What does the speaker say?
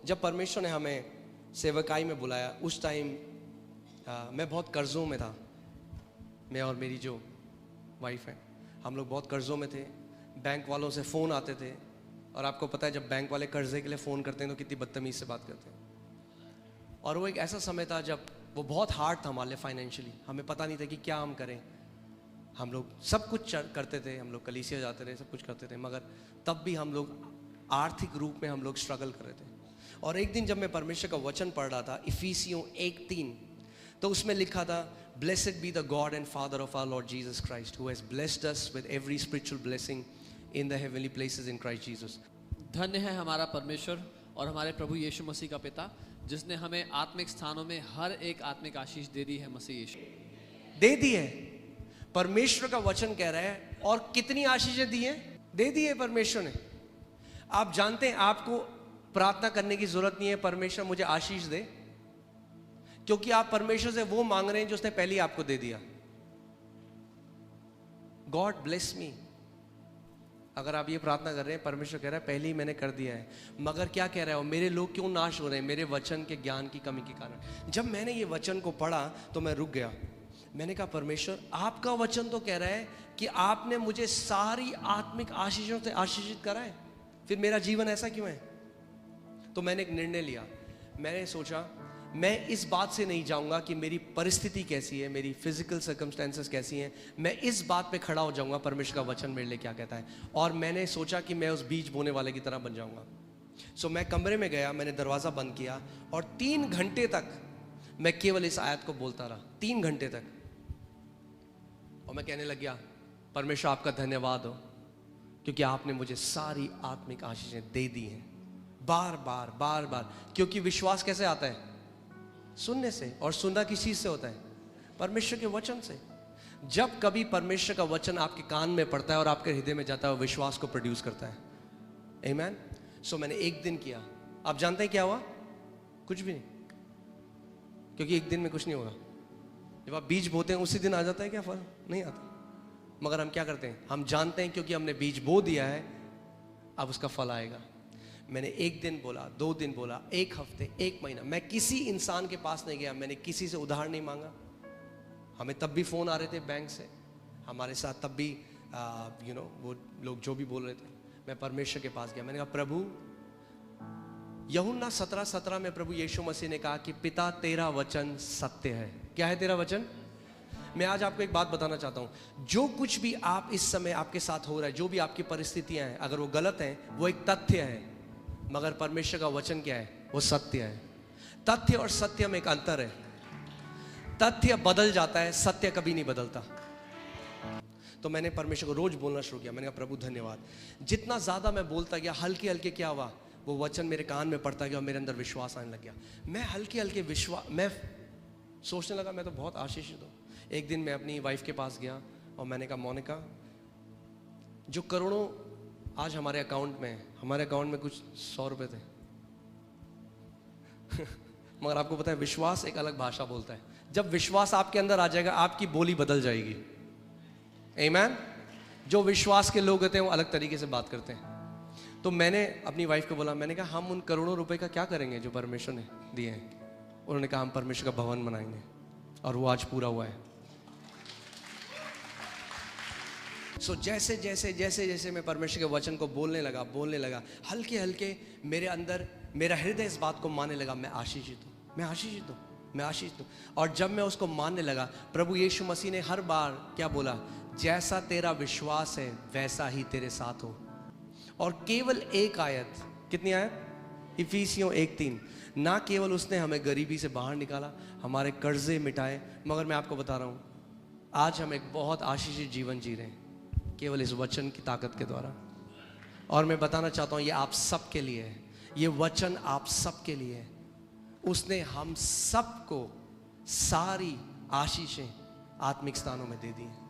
जब परमेश्वर ने हमें सेवकाई में बुलाया, उस टाइम मैं बहुत कर्ज़ों में था। मैं और मेरी जो वाइफ है, हम लोग बहुत कर्ज़ों में थे। बैंक वालों से फ़ोन आते थे, और आपको पता है जब बैंक वाले कर्ज़े के लिए फ़ोन करते हैं तो कितनी बदतमीज़ से बात करते हैं। और वो एक ऐसा समय था जब वो बहुत हार्ड था हमारे लिए फाइनेंशियली। हमें पता नहीं था कि क्या हम करें। हम लोग सब कुछ करते थे, हम लोग कलीसिया जाते थे, सब कुछ करते थे, मगर तब भी हम लोग आर्थिक रूप में हम लोग स्ट्रगल कर रहे थे। और एक दिन जब मैं परमेश्वर का वचन पढ़ रहा था, इफिसियों 1:3, तो उसमें लिखा था, Blessed be the God and Father of our Lord Jesus Christ, who has blessed us with every spiritual blessing in the heavenly places in Christ Jesus. धन्य है हमारा परमेश्वर और हमारे प्रभु यीशु मसीह का पिता, जिसने हमें आत्मिक स्थानों में हर एक आत्मिक आशीष दे दी है। मसीह यीशु दे दी है। परमेश्वर का वचन कह रहा है, और कितनी आशीषें दी हैं? दे दी है परमेश्वर ने। आप जानते हैं आपको प्रार्थना करने की जरूरत नहीं है परमेश्वर मुझे आशीष दे, क्योंकि आप परमेश्वर से वो मांग रहे हैं जो उसने पहले ही आपको दे दिया। गॉड ब्लेस मी, अगर आप ये प्रार्थना कर रहे हैं, परमेश्वर कह रहा है पहले ही मैंने कर दिया है। मगर क्या कह रहा है, मेरे लोग क्यों नाश हो रहे हैं? मेरे वचन के ज्ञान की कमी के कारण। जब मैंने ये वचन को पढ़ा तो मैं रुक गया। मैंने कहा परमेश्वर, आपका वचन तो कह रहा है कि आपने मुझे सारी आत्मिक आशीषों से आशीषित करा है, फिर मेरा जीवन ऐसा क्यों है? तो मैंने एक निर्णय लिया। मैंने सोचा मैं इस बात से नहीं जाऊंगा कि मेरी परिस्थिति कैसी है, मेरी फिजिकल सर्कमस्टेंसेस कैसी हैं। मैं इस बात पे खड़ा हो जाऊंगा परमेश्वर का वचन मेरे लिए क्या कहता है। और मैंने सोचा कि मैं उस बीज बोने वाले की तरह बन जाऊंगा। सो मैं कमरे में गया, मैंने दरवाज़ा बंद किया, और 3 घंटे तक मैं केवल इस आयत को बोलता रहा। 3 घंटे तक। और मैं कहने लग गया, परमेश्वर आपका धन्यवाद हो, क्योंकि आपने मुझे सारी आत्मिक आशीषें दे दी हैं। बार बार बार बार। क्योंकि विश्वास कैसे आता है? सुनने से। और सुनना किस चीज से होता है? परमेश्वर के वचन से। जब कभी परमेश्वर का वचन आपके कान में पड़ता है और आपके हृदय में जाता है, वो विश्वास को प्रोड्यूस करता है। आमीन। सो मैंने एक दिन किया। आप जानते हैं क्या हुआ? कुछ भी नहीं, क्योंकि एक दिन में कुछ नहीं होगा। जब आप बीज बोते हैं उसी दिन आ जाता है क्या फल? नहीं आता। मगर हम क्या करते हैं, हम जानते हैं क्योंकि हमने बीज बो दिया है, अब उसका फल आएगा। मैंने 1 दिन बोला, 2 दिन बोला, 1 हफ्ते, 1 महीना। मैं किसी इंसान के पास नहीं गया, मैंने किसी से उधार नहीं मांगा। हमें तब भी फ़ोन आ रहे थे बैंक से, हमारे साथ तब भी वो लोग जो भी बोल रहे थे। मैं परमेश्वर के पास गया। मैंने कहा प्रभु, यूहन्ना 17:17 में प्रभु यीशु मसीह ने कहा कि पिता तेरा वचन सत्य है। क्या है तेरा वचन? मैं आज आपको एक बात बताना चाहता हूं। जो कुछ भी आप इस समय आपके साथ हो रहा है, जो भी आपकी परिस्थितियां हैं, अगर वो गलत हैं, वो एक तथ्य है। मगर परमेश्वर का वचन क्या है? वो सत्य है। तथ्य और सत्य में एक अंतर है। तथ्य बदल जाता है, सत्य कभी नहीं बदलता। तो मैंने परमेश्वर को रोज बोलना शुरू किया। मैंने कहा प्रभु धन्यवाद। जितना ज्यादा मैं बोलता गया, हल्के हल्के क्या हुआ, वो वचन मेरे कान में पड़ता गया और मेरे अंदर विश्वास आने लग गया। मैं हल्के हल्के विश्वास, मैं सोचने लगा मैं तो बहुत आशीषित हूँ। एक दिन मैं अपनी वाइफ के पास गया और मैंने कहा मोनिका, जो करोड़ों आज हमारे अकाउंट में, हमारे अकाउंट में कुछ 100 रुपए थे मगर आपको पता है विश्वास एक अलग भाषा बोलता है। जब विश्वास आपके अंदर आ जाएगा, आपकी बोली बदल जाएगी। आमीन। जो विश्वास के लोग होते हैं वो अलग तरीके से बात करते हैं। तो मैंने अपनी वाइफ को बोला, मैंने कहा हम उन करोड़ों रुपए का क्या करेंगे जो परमेश्वर ने दिए हैं? उन्होंने कहा हम परमेश्वर का भवन बनाएंगे, और वो आज पूरा हुआ है। सो जैसे जैसे जैसे जैसे मैं परमेश्वर के वचन को बोलने लगा, हल्के हल्के मेरे अंदर मेरा हृदय इस बात को मानने लगा, मैं आशीषित हूँ, मैं आशीषित हूँ, मैं आशीषित हूँ। और जब मैं उसको मानने लगा, प्रभु यीशु मसीह ने हर बार क्या बोला? जैसा तेरा विश्वास है वैसा ही तेरे साथ हो। और केवल एक आयत, कितनी आयत? इफिसियों 1:3। ना केवल उसने हमें गरीबी से बाहर निकाला, हमारे कर्जे मिटाए, मगर मैं आपको बता रहा हूँ आज हम एक बहुत आशीषित जीवन जी रहे हैं केवल इस वचन की ताकत के द्वारा। और मैं बताना चाहता हूँ ये आप सब के लिए है, ये वचन आप सब के लिए है। उसने हम सबको सारी आशीषें आत्मिक स्थानों में दे दी हैं।